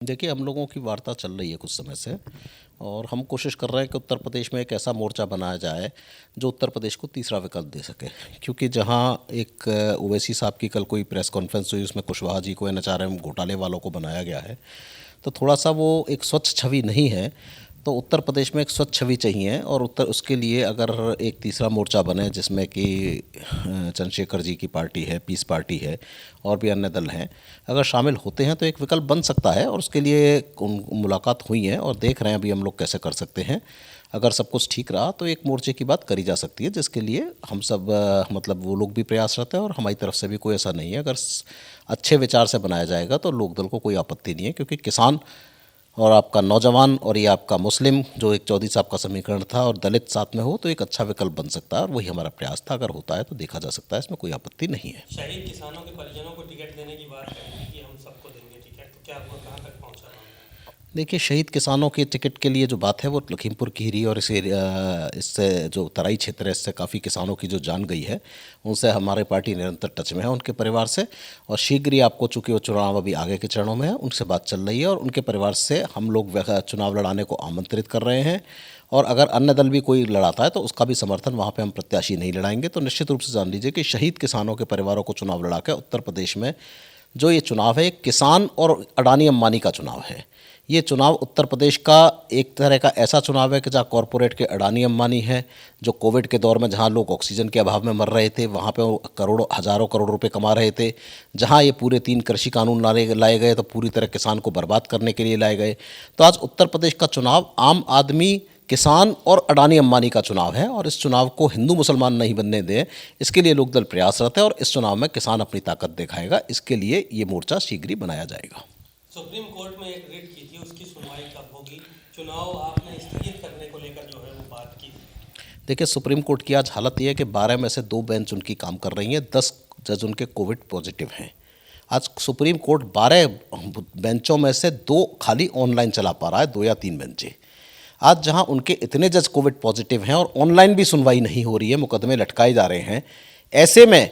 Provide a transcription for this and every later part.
देखिए, हम लोगों की वार्ता चल रही है कुछ समय से और हम कोशिश कर रहे हैं कि उत्तर प्रदेश में एक ऐसा मोर्चा बनाया जाए जो उत्तर प्रदेश को तीसरा विकल्प दे सके। क्योंकि जहां एक ओवैसी साहब की कल कोई प्रेस कॉन्फ्रेंस हुई, उसमें कुशवाहा जी को एनएचआरएम घोटाले वालों को बनाया गया है, तो थोड़ा सा वो एक स्वच्छ छवि नहीं है। तो उत्तर प्रदेश में एक स्वच्छ छवि चाहिए और उसके लिए अगर एक तीसरा मोर्चा बने जिसमें कि चंद्रशेखर जी की पार्टी है, पीस पार्टी है और भी अन्य दल हैं, अगर शामिल होते हैं तो एक विकल्प बन सकता है। और उसके लिए मुलाकात हुई है और देख रहे हैं अभी हम लोग कैसे कर सकते हैं। अगर सब कुछ ठीक रहा तो एक मोर्चे की बात करी जा सकती है, जिसके लिए हम सब मतलब वो लोग भी प्रयासरत हैं और हमारी तरफ से भी कोई ऐसा नहीं है। अगर अच्छे विचार से बनाया जाएगा तो लोकदल को कोई आपत्ति नहीं है, क्योंकि किसान और आपका नौजवान और ये आपका मुस्लिम जो एक चौधरी साहब का समीकरण था और दलित साथ में हो तो एक अच्छा विकल्प बन सकता है। और वही हमारा प्रयास था। अगर होता है तो देखा जा सकता है, इसमें कोई आपत्ति नहीं है। शहीद किसानों के परिजनों को टिकट देने की बात कही थी कि हम सबको देंगे टिकट, तो क्या वो कहाँ तक पहुँचा मामला? देखिए, शहीद किसानों के टिकट के लिए जो बात है वो लखीमपुर खीरी और इससे जो तराई क्षेत्र है, इससे काफ़ी किसानों की जो जान गई है, उनसे हमारी पार्टी निरंतर टच में है, उनके परिवार से। और शीघ्र ही आपको, चूँकि वो चुनाव अभी आगे के चरणों में है, उनसे बात चल रही है और उनके परिवार से हम लोग चुनाव लड़ाने को आमंत्रित कर रहे हैं। और अगर अन्य दल भी कोई लड़ाता है तो उसका भी समर्थन, वहाँ पे हम प्रत्याशी नहीं लड़ाएंगे। तो निश्चित रूप से जान लीजिए कि शहीद किसानों के परिवारों को चुनाव लड़ा के उत्तर प्रदेश में जो ये चुनाव है, एक किसान और अडानी अंबानी का चुनाव है। ये चुनाव उत्तर प्रदेश का एक तरह का ऐसा चुनाव है कि जहाँ कॉरपोरेट के अडानी अंबानी है, जो कोविड के दौर में जहाँ लोग ऑक्सीजन के अभाव में मर रहे थे, वहाँ पे वो करोड़ों हज़ारों करोड़ रुपए कमा रहे थे। जहाँ ये पूरे 3 कृषि कानून लाए गए तो पूरी तरह किसान को बर्बाद करने के लिए लाए गए। तो आज उत्तर प्रदेश का चुनाव आम आदमी, किसान और अडानी अंबानी का चुनाव है और इस चुनाव को हिंदू मुसलमान नहीं बनने दें, इसके लिए लोकदल प्रयासरत है। और इस चुनाव में किसान अपनी ताकत दिखाएगा। इसके लिए ये मोर्चा शीघ्र ही बनाया जाएगा। सुप्रीम कोर्ट में एक रिट की थी, उसकी सुनवाई कब होगी? चुनाव आपने स्थगित करने को लेकर जो है वो बात की। देखिए, सुप्रीम कोर्ट की आज हालत ये है कि 12 में से 2 बेंच उनकी काम कर रही हैं, 10 जज उनके कोविड पॉजिटिव हैं। आज सुप्रीम कोर्ट 12 बेंचों में से 2 खाली ऑनलाइन चला पा रहा है, 2 या 3 बेंचें। आज जहां उनके इतने जज कोविड पॉजिटिव हैं और ऑनलाइन भी सुनवाई नहीं हो रही है, मुकदमे लटकाए जा रहे हैं, ऐसे में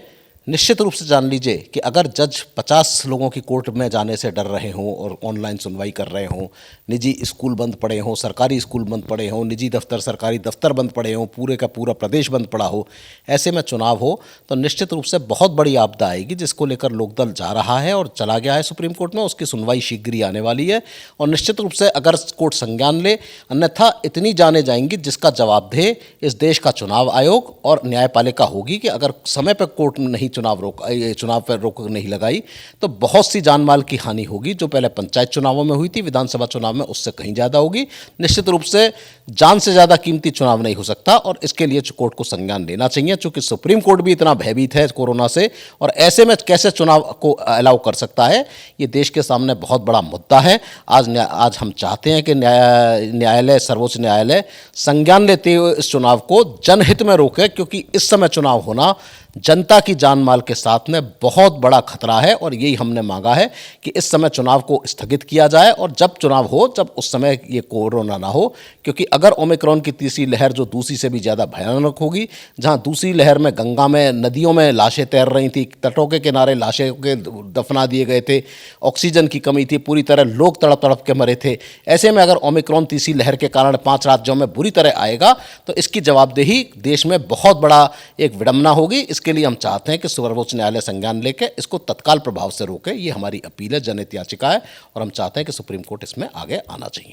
निश्चित रूप से जान लीजिए कि अगर जज 50 लोगों की कोर्ट में जाने से डर रहे हों और ऑनलाइन सुनवाई कर रहे हों, निजी स्कूल बंद पड़े हों, सरकारी स्कूल बंद पड़े हों, निजी दफ्तर, सरकारी दफ्तर बंद पड़े हों, पूरे का पूरा प्रदेश बंद पड़ा हो, ऐसे में चुनाव हो तो निश्चित रूप से बहुत बड़ी आपदा आएगी, जिसको लेकर लोकदल जा रहा है और चला गया है सुप्रीम कोर्ट में। उसकी सुनवाई शीघ्र ही आने वाली है और निश्चित रूप से अगर कोर्ट संज्ञान ले, अन्यथा इतनी जाने जाएंगी जिसका जवाबदेह इस देश का चुनाव आयोग और न्यायपालिका होगी कि अगर समय पर कोर्ट नहीं चुनाव पर रोक नहीं लगाई तो बहुत सी जान माल की हानि होगी, जो पहले पंचायत चुनावों में हुई थी, विधानसभा चुनाव में उससे कहीं ज़्यादा होगी। निश्चित रूप से जान से ज़्यादा कीमती चुनाव नहीं हो सकता और इसके लिए कोर्ट को संज्ञान लेना चाहिए। चूंकि सुप्रीम कोर्ट भी इतना भयभीत है कोरोना से और ऐसे में कैसे चुनाव को अलाउ कर सकता है, ये देश के सामने बहुत बड़ा मुद्दा है। आज हम चाहते हैं कि न्यायालय, सर्वोच्च न्यायालय संज्ञान लेते हुए इस चुनाव को जनहित में रोके, क्योंकि इस समय चुनाव होना जनता की जान माल के साथ में बहुत बड़ा खतरा है। और यही हमने मांगा है कि इस समय चुनाव को स्थगित किया जाए और जब चुनाव हो, जब उस समय ये कोरोना ना हो। क्योंकि अगर ओमिक्रॉन की तीसरी लहर, जो दूसरी से भी ज़्यादा भयानक होगी, जहां दूसरी लहर में गंगा में, नदियों में लाशें तैर रही थी, तटों के किनारे लाशें के दफना दिए गए थे, ऑक्सीजन की कमी थी, पूरी तरह लोग तड़प तड़प के मरे थे, ऐसे में अगर ओमिक्रॉन तीसरी लहर के कारण 5 राज्यों में बुरी तरह आएगा तो इसकी जवाबदेही देश में बहुत बड़ा एक विडंबना होगी। इसके लिए हम चाहते हैं कि सर्वोच्च न्यायालय संज्ञान लेके इसको तत्काल प्रभाव से रोके। ये हमारी अपील है, जनहित याचिका है और हम चाहते हैं कि सुप्रीम कोर्ट इसमें आगे आना चाहिए।